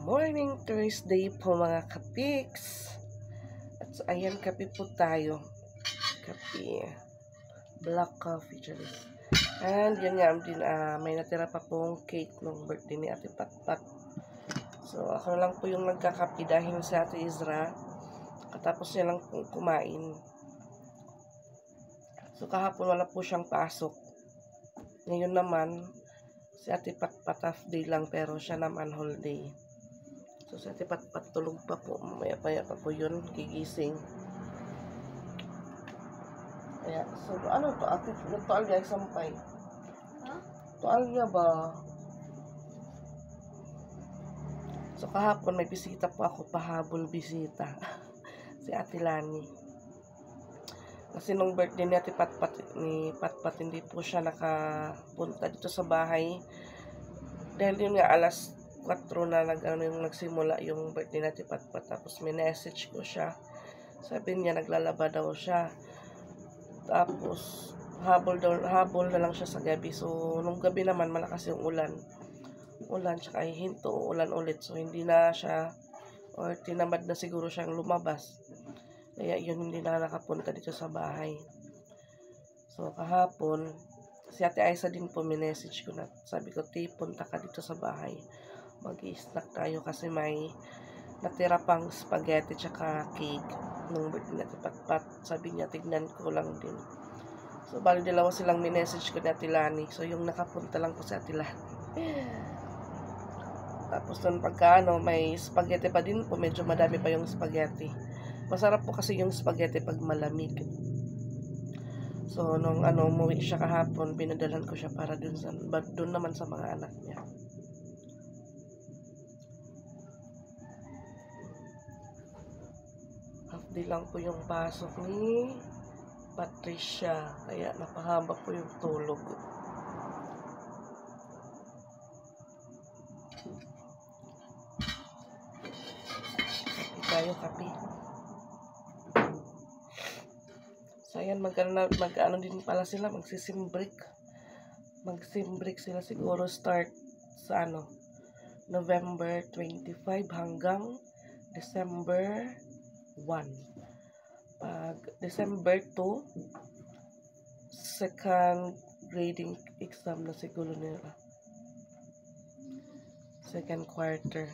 morning, Thursday po mga kapiks. At so, ayan, kape po tayo. Kape. Black coffee, Charis. And yun nga din, may natira pa pong cake nung birthday ni Ate Patpat. So, ako lang po yung nagkakape dahil si Ate Isra. Katapos niya lang pong kumain. So, kahapon wala po siyang pasok. Ngayon naman, si Ate Patpat half day lang pero siya naman whole day. So, si Ate Patpat tulog pa po. Mamaya-paya pa po yun. Gigising. Kaya, so, ano to? Ate, nagtualya ay sampay. Huh? Tualya ba? So, kahapon may bisita po ako. Pahabol bisita. Si Ate Lani. Kasi nung birthday ni Ate Patpat, hindi po siya nakapunta dito sa bahay. Dahil yun nga, alas 4 na nagsimula yung birthday ni Ate Patpat. Tapos may message ko siya. Sabi niya, naglalaba daw siya. Tapos, habol na lang siya sa gabi. So, nung gabi naman, malakas yung ulan. Ulan, tsaka hinto, ulan ulit. So, hindi na siya, or tinamad na siguro siyang lumabas. Kaya yun, hindi na nakapunta dito sa bahay. So, kahapon, si Ate Aisa din po, minessage ko na. Sabi ko, punta ka dito sa bahay. Mag-i-snack tayo kasi may natira pang spaghetti tsaka cake nung birthday na Patpat. Sabi niya, tignan ko lang din. So, bali dalawa silang minessage ko ni Ate Lani. So, yung nakapunta lang po si Ate Lani. Tapos nun pagka may spaghetti pa din po, medyo madami pa yung spaghetti. Masarap po kasi yung spaghetti pag malamig. So, nung umuwi siya kahapon, pinadalan ko siya para dun naman sa mga anak niya. Half day lang po yung pasok ni Patricia. Kaya napahaba po yung tulog. Kape tayo, kape. So, ayan, mag-ano din pala sila, magsisim-break. Mag-sim-break sila siguro start sa November 25 hanggang December 1. Pag December 2, second grading exam na siguro nila. Second quarter.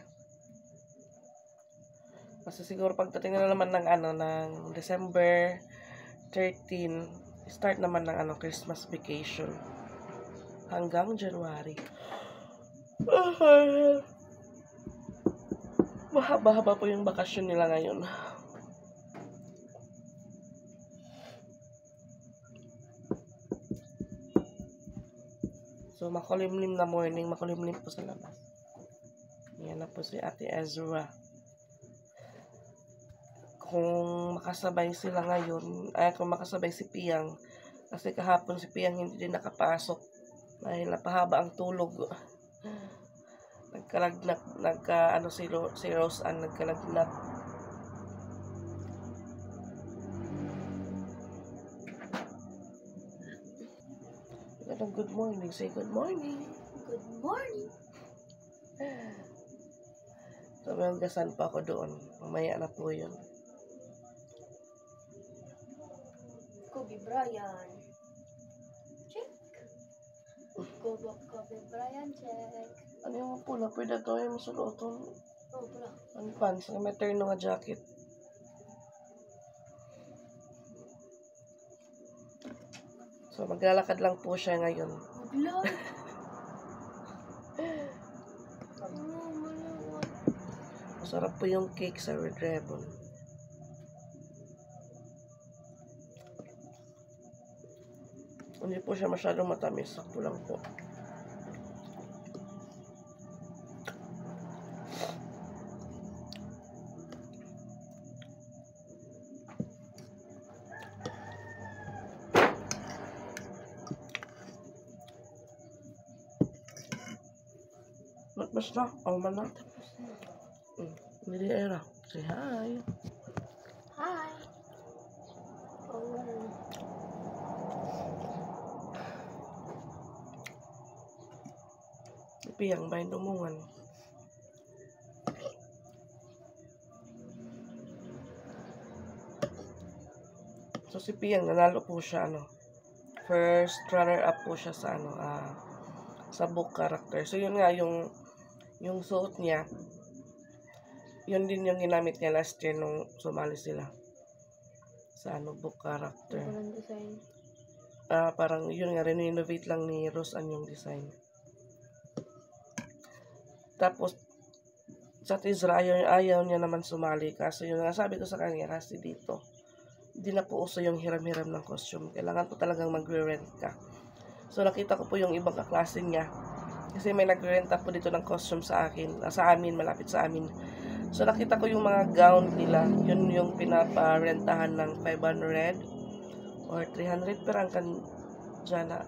Kasi siguro pagdating na naman ng December 13, start naman ng Christmas vacation hanggang January. Mahaba-haba po yung bakasyon nila ngayon. So, makulimlim na morning, makulimlim po sa labas. Yan na po si Ate Ezra. Kung makasabay sila ngayon, kung makasabay si Piang, kasi kahapon si Piang hindi din nakapasok dahil napahaba ang tulog. Nagkalagnak, si Rose Ann nagkalagnak. Good morning, say good morning. Good morning. So, may gasan pa ako doon. Mamaya na po yun. Kobe Bryant. Check. Kobe Bryant, check. Ano yung pula? Pwede gawin mo sa looton. Oh, pula. Ang pants, may terno nga jacket. So, maglalakad lang po siya ngayon. Vlog. Masarap po yung cake sa Red Ribbon. Hindi po siya masyadong matamis. Sakto lang po. Basta, man na. Hindi era. Say hi. Hi. Oh. Piyang bayan dumungan. So si Piang nanalo po siya first runner up po siya sa sa book character. So yun nga yung suot niya. Yun din yung ginamit niya last year nung sumali sila sa book character. Walang design. Parang yun nga, renovate lang ni Rose yung design. Tapos, sa Tizra, ayaw niya naman sumali. Kaso yun nga, sabi ko sa kanya, kasi dito, hindi na po uso yung hiram-hiram ng costume. Kailangan po talagang magre-rent ka. So, nakita ko po yung ibang kaklase niya. Kasi may nagre-renta po dito ng costume sa akin, sa amin, malapit sa amin. So, nakita ko yung mga gown nila. Yun yung pinaparentahan ng 500 or 300 pero ang dyan na,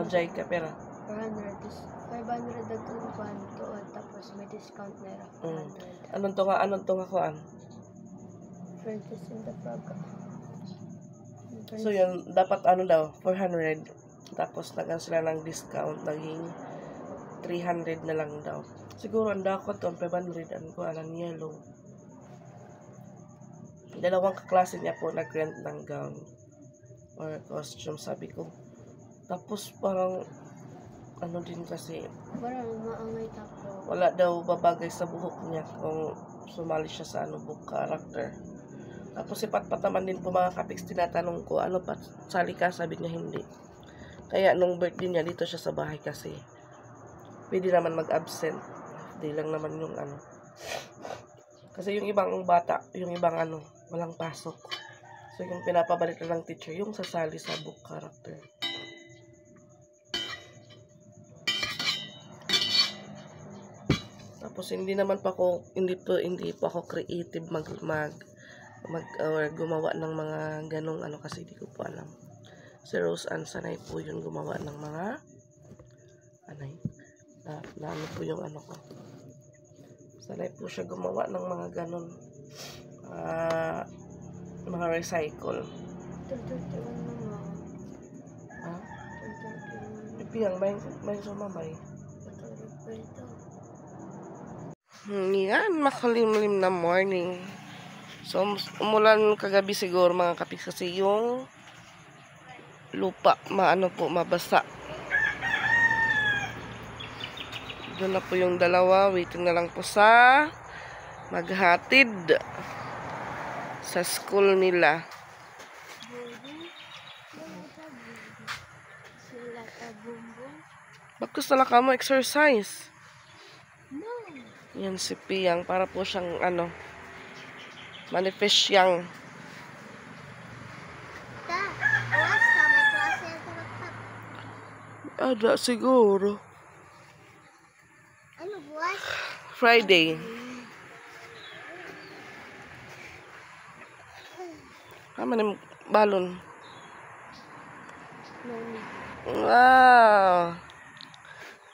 Jaika pera. 400 is 500 na tunukan to tapos may discount na 400. Anong to nga kuan? Princess in the Frog. So yun, dapat daw, 400. Tapos nagan sila ng discount, naging 300 na lang daw. Siguro ang dakot to, 500 ang yellow. Dalawang kaklase niya po nag-rent ng gown or costume, sabi ko. Tapos parang din kasi parang maangay tapo. Wala daw babagay sa buhok niya kung sumali siya sa book character. Tapos si Patpat naman din po mga kapiks, tinatanong ko, pa, sali ka? Sabi niya hindi. Kaya nung birthday niya, dito siya sa bahay kasi pwede naman mag-absent. Di lang naman yung Kasi yung ibang bata, yung ibang walang pasok. So yung pinapabalik na ng teacher, yung sasali sa book character. Tapos hindi po ako creative or gumawa ng mga ganong kasi di ko po alam. Si Rose Ann sanay po yun gumawa ng mga po yung ko. Sanay po siya gumawa ng mga ganon. Mga recycle. Ipiyang may sumamay. Yan, makalimlim na morning. So, umulan kagabi siguro mga kapis kasi yung lupa, mabasa. Doon na po yung dalawa. Waiting na lang po sa maghatid sa school nila. Bakit na ka mo exercise? Yan si Piang, para po siyang manifest yang. Ada siguro. Ano buwas? Friday. Maning balon. Wow.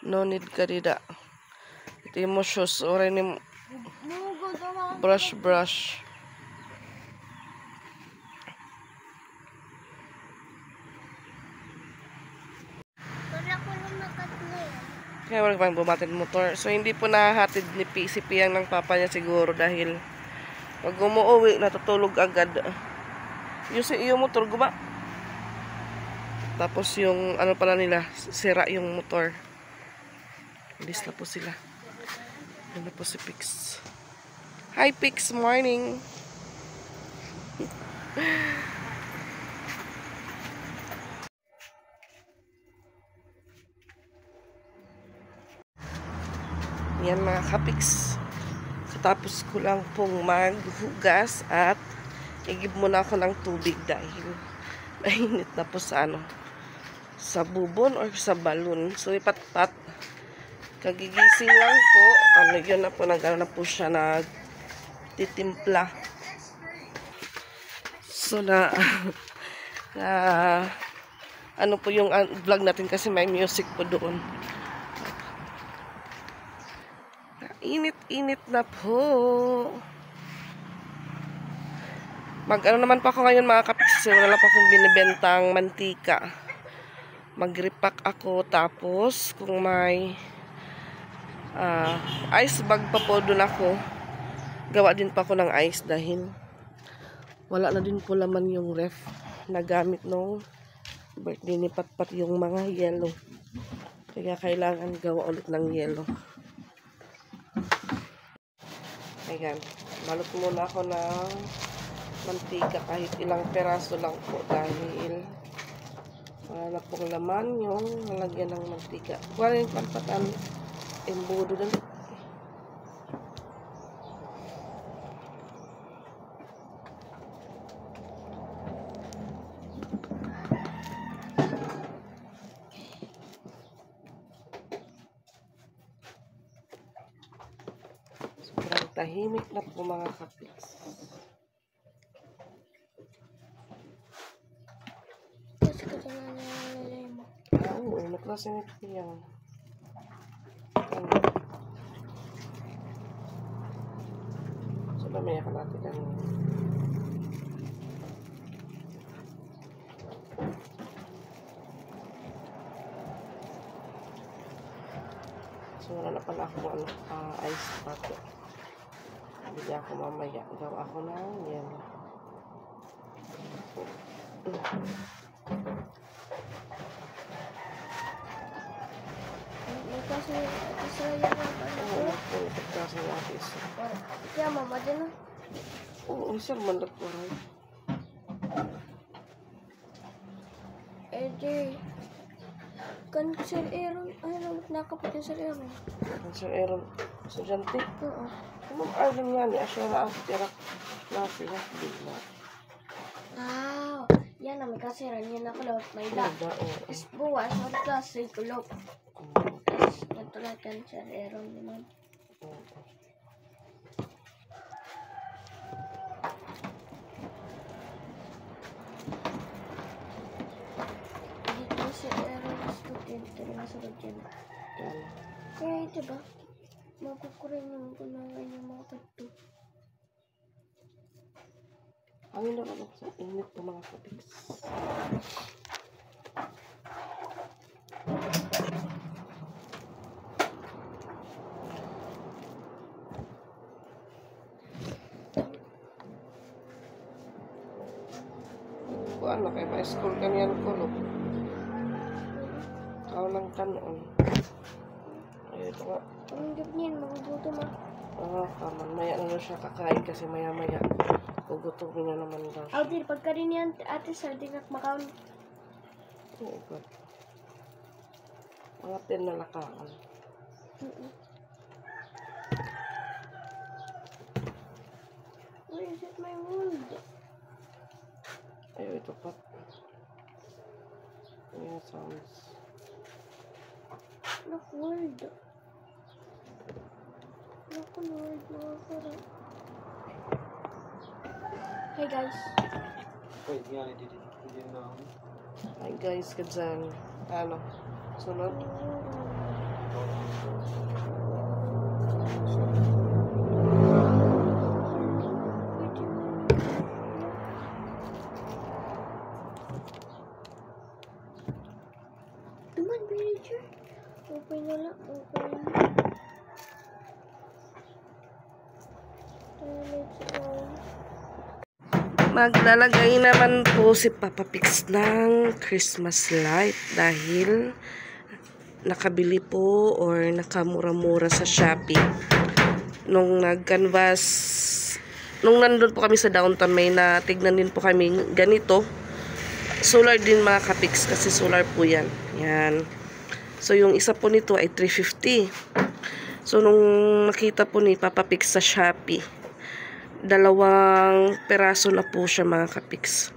No need ka dida. Ito mo shoes. Oray ni brush. Kaya wala pang bumatid motor. So, hindi po nahatid ni si Piang ng papa niya siguro dahil pag umuwi, natutulog agad. Yung motor, guba. Tapos yung, pala nila, sira yung motor. Ilis na po sila. Yan na po si Pix. Hi, Pix. Morning. Yan mga kapiks. Tapos ko lang pong maghugas at igib muna ako ng tubig dahil mainit na po sa sa bubon or sa balon. So ipat-pat. Kagigising lang po. Yun na po, na po siya nagtitimpla. So po yung vlog natin kasi may music po doon. Init na po. Naman pa ako ngayon mga kapiks. Wala lang pa akong binibentang mantika. Mag-repack ako. Tapos kung may ice bag pa po doon ako. Gawa din pa ako ng ice dahil Wala na din po laman yung ref na gamit nung birthday ni Patpat yung mga yellow. Kaya kailangan gawa ulit ng yellow. Ayan. Balot muna ako ng mantika kahit ilang peraso lang po dahil wala na pong laman yung nalagyan ng mantika. Wala yung Patpatan embudo din. Sobrang tahimik na po mga kapiks. Kasi kasi nga nalalay mo. Oo, naklase nito yan. So, mamaya ka natin kanina. So, wala na pala ako ice pack. Bili ako mamaya. Gawa ako ng yan. Kasi Israel na ba? Oo, nagkakasa ng atis. Kaya mama din na. Oo, sir, mandat mo rin. Eh di. Kan Sir Aaron. Ano, nakapit yung Sir Aaron. Sir Aaron, estudyante. Oo. Ma'am Arlen nga ni Asya na ako tira klase na. Bigla. Ah, yan na may kasiran. Yan ako lawat may da. Bigla, oo. Is buwas, sa klase kulog. Natulad kan Sir Aaron naman. Dito Sir Aaron student. Pero masagot yan. Kaya ito ba? Makukurin yung kunawan yung mga pagto. Ang ina ka sa init ko mga kapiks. Kuan na kay ma-school kanyan ko lo. Kau lang kanon. Ayun nga. Ang ganyan, magugutom ah. Kaman. Maya na siya kakain kasi maya-maya. Gugutumin na naman daw siya. Aldir, pagka rin yan, ate sir, di ka makaon. Oo, God. Mga 10 na lakaan. Where is it my wound? Ayaw, ito pa. Ayan, sounds. Look, word. Look, word, mga sarap. Hey guys. Wait, yeah, I didn't know. Hi guys, kadyan. Ano? Sunod? Tuman, villager. Open na lang, open. Let's go. Maglalagay naman po si Papa Pix ng Christmas light dahil nakabili po or nakamura-mura sa Shopee. Nung nag-canvas, nung nandun po kami sa downtown, may natignan din po kami ganito. Solar din mga kapix kasi solar po yan. Yan. So yung isa po nito ay 350. So nung nakita po ni Papa Pix sa Shopee, 2 peraso na po siya mga kapix.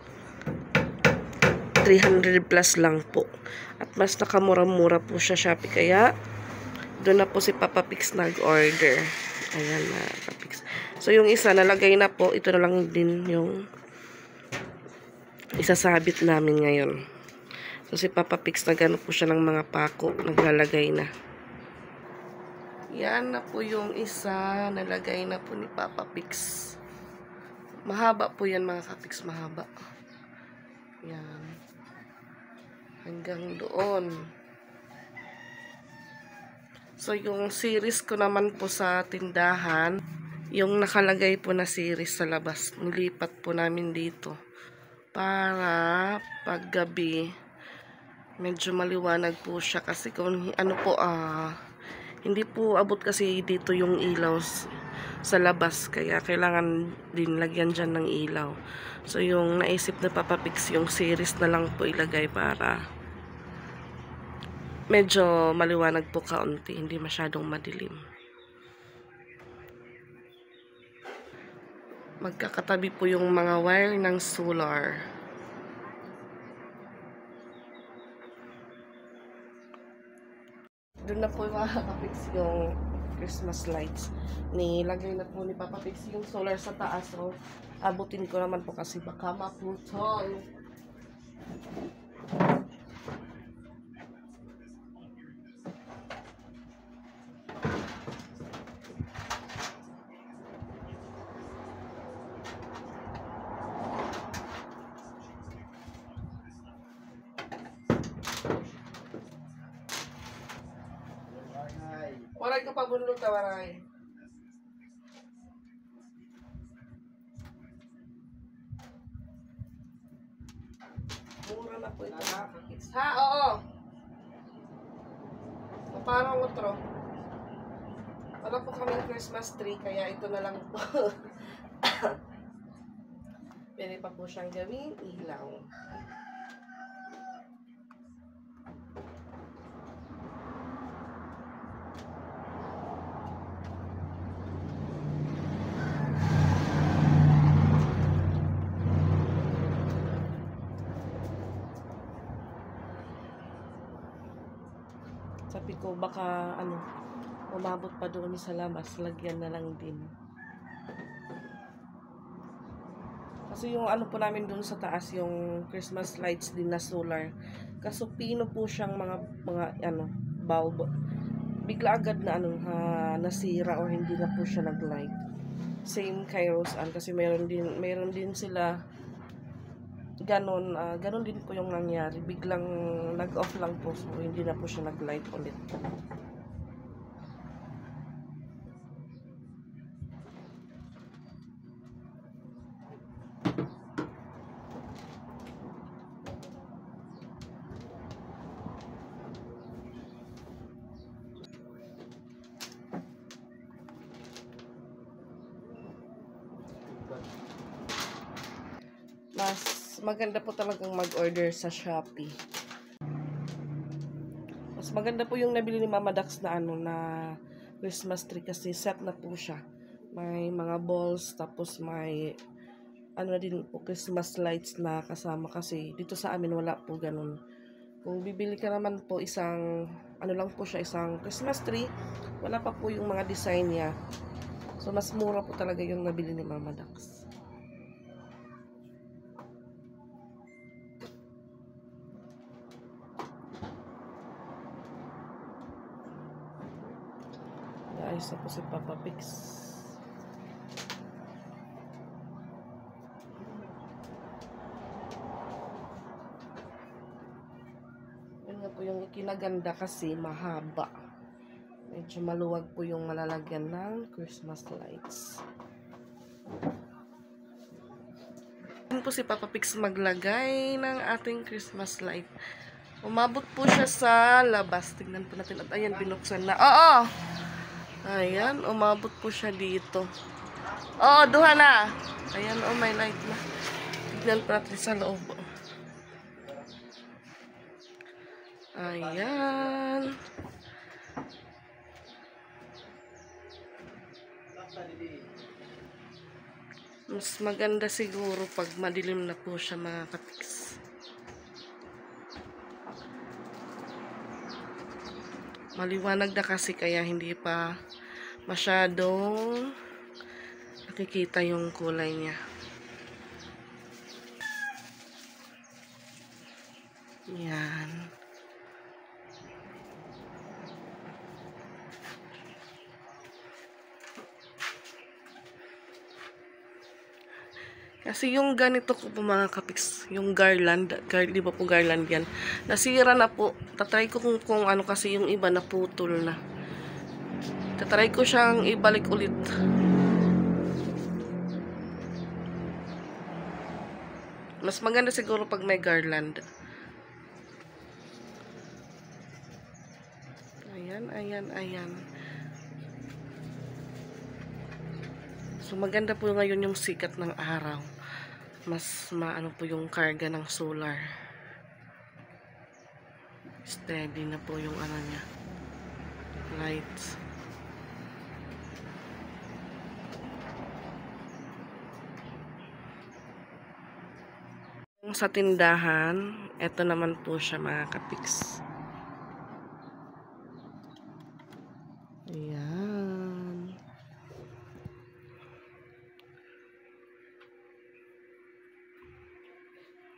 300 plus lang po. At mas nakamura-mura po siya Shopee. Kaya doon na po si Papa Pix nag-order. Ayan mga kapix. So yung isa nalagay na po. Ito na lang din yung isasabit namin ngayon. So si Papa Pix nagano po siya ng mga pako. Naglalagay na. Yan na po yung isa. Nalagay na po ni Papa Pix. Mahaba po yan mga kapix. Mahaba. Yan. Hanggang doon. So yung series ko naman po sa tindahan. yung nakalagay po na series sa labas. Nilipat po namin dito para paggabi medyo maliwanag po siya kasi kung ano po hindi po abot kasi dito yung ilaw sa labas, kaya kailangan din lagyan dyan ng ilaw. So yung naisip na Papa Pix, yung series na lang po ilagay para medyo maliwanag po kaunti, hindi masyadong madilim. Magkakatabi po yung mga wire ng solar. Doon na po mga Pix yung Christmas lights. Nilagay na po ni Papa Pix yung solar sa taas. So, abutin ko naman po kasi baka maputol. Waray ka pa bunlot ka, waray. Mura na po ito mga kakits. Ha, oo. Parang utro. Wala po kaming Christmas tree, kaya ito na lang po. Pwede pa po siyang gawing ilaw. Sabi ko baka umabot pa doon sa labas, lagyan na lang din. Kasi yung po namin doon sa taas, yung Christmas lights din na solar. Kaso pino po siyang mga bulb. Bigla agad na nasira or hindi na po siya nag-light. Same kay Rose Ann kasi meron din sila ganon din po yung nangyari. Biglang nag-off lang po, so hindi na po siya nag-light ulit. Mas maganda po talagang mag-order sa Shopee. Mas maganda po yung nabili ni Mama Dax na na Christmas tree kasi set na po siya. May mga balls, tapos may na din po Christmas lights na kasama kasi dito sa amin wala po ganun. Kung bibili ka naman po isang lang po siya, isang Christmas tree, wala pa po yung mga design niya. So mas mura po talaga yung nabili ni Mama Dax. Ayos na po si Papa Pix. Yun nga po yung kinaganda kasi mahaba. Medyo maluwag po yung malalagyan ng Christmas lights. Yun po si Papa Pix maglagay ng ating Christmas light. Umabot po siya sa labas. Tingnan po natin. At ayan, binuksan na. Oo! Ayan, umabot po siya dito. Oo, duha na. Ayan, may light na. Tignan po natin sa loob. Ayan. Mas maganda siguro pag madilim na po siya mga Kapix. Maliwanag na kasi kaya hindi pa masyadong nakikita yung kulay niya. Yan. Kasi yung ganito ko po mga Kapix, yung garland, di ba po garland yan, nasira na po. Tatry ko kung ano kasi yung iba naputol na. Tatry ko siyang ibalik ulit. Mas maganda siguro pag may garland. Ayan, ayan, ayan. So, maganda po ngayon yung sikat ng araw. Mas maano po yung karga ng solar. Steady na po yung ano niya. Lights. Sa tindahan, eto naman po siya mga kapiks. Ayan.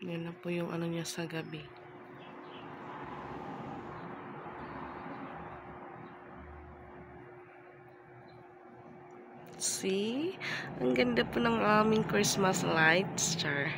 Yan na po yung ano niya sa gabi. See? Ang ganda po ng aming Christmas lights, char.